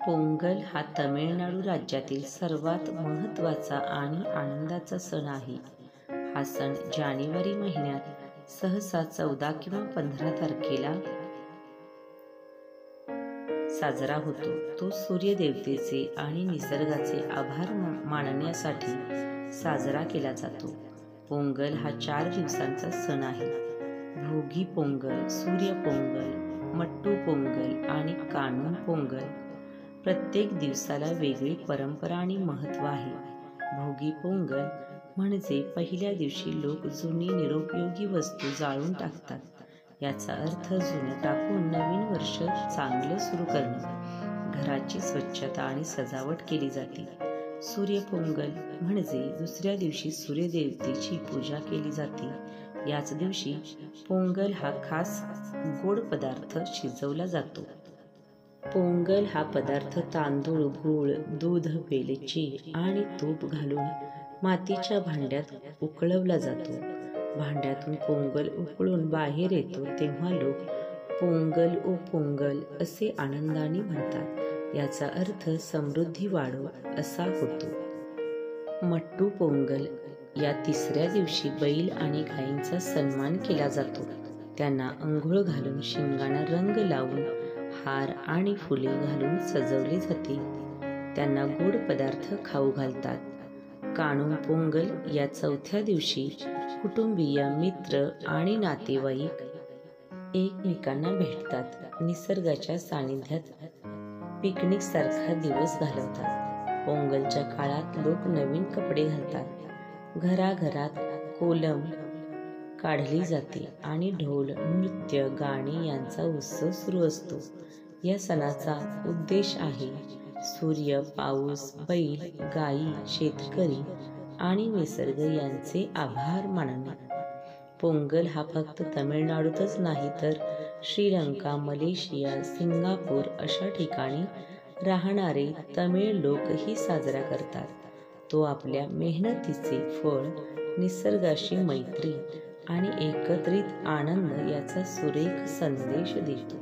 पोंगल हा तामिळनाडू राज्यातील सर्वात महत्त्वाचा आणि आनंदाचा सण आहे. हा सण जानेवारी महिन्यात सहसा 14 किंवा 15 तारखेला साजरा होतो. तो सूर्यदेवतेचे आणि निसर्गाचे आभार मानण्यासाठी साजरा केला जातो. पोंगल हा 4 दिवसांचा सण आहे. भोगी पोंगल, सूर्य पोंगल, मट्टू पोंगल आणि कानुम पोंगल. प्रत्येक दिवसाला वेगळी परंपरा आणि महत्त्व आहे. भोगी पोंगल म्हणजे पहिल्या दिवशी लोक जुनी निरुपयोगी वस्तू जाळून टाकतात. याचा अर्थ जुनं टाकून नवीन वर्ष चांगलं सुरू करणे. घराची स्वच्छता आणि सजावट केली जाते. सूर्यपोंगल म्हणजे दुसऱ्या दिवशी सूर्यदेवतेची पूजा केली जाते. याच दिवशी पोंगल हा खास गोड पदार्थ शिजवला जातो. पोंगल हा पदार्थ तांदूळ, गूळ, दूध, वेलची आणि तूप घालून मातीच्या भांड्यात उकळवला जातो. भांड्यातून पोंगल उकळून बाहेर येतो तेव्हा लोक पोंगल ओ पोंगल असे आनंदाने म्हणतात. याचा अर्थ समृद्धी वाढो असा होतो. मट्टू पोंगल या तिसऱ्या दिवशी बैल आणि गायींचा सन्मान केला जातो. त्यांना अंघोळ घालून शिंगांना रंग लावून हार आणि फुले घालून सजवले जाते. त्यांना गोड पदार्थ खाऊ घालतात. कानुम पोंगल या चौथ्या दिवशी कुटुंबीय, मित्र आणि नातेवाईक एकमेकांना भेटतात. निसर्गाच्या सानिध्यात पिकनिक सारखा दिवस घालवतात. पोंगलच्या काळात लोक नवीन कपडे घालतात. घराघरात कोलम काढली जाते आणि ढोल, नृत्य, गाणी यांचा उत्सव सुरू असतो. या सणाचा उद्देश आहे सूर्य, पाऊस, बैल, गायी, शेतकरी आणि निसर्ग यांचे आभार मानणे. पोंगल हा फक्त तमिळनाडूतच नाही तर श्रीलंका, मलेशिया, सिंगापूर अशा ठिकाणी राहणारे तमिळ लोकही साजरा करतात. तो आपल्या मेहनतीचे फळ, निसर्गाशी मैत्री आणि एकत्रित आनंद याचा सुरेख संदेश देतो.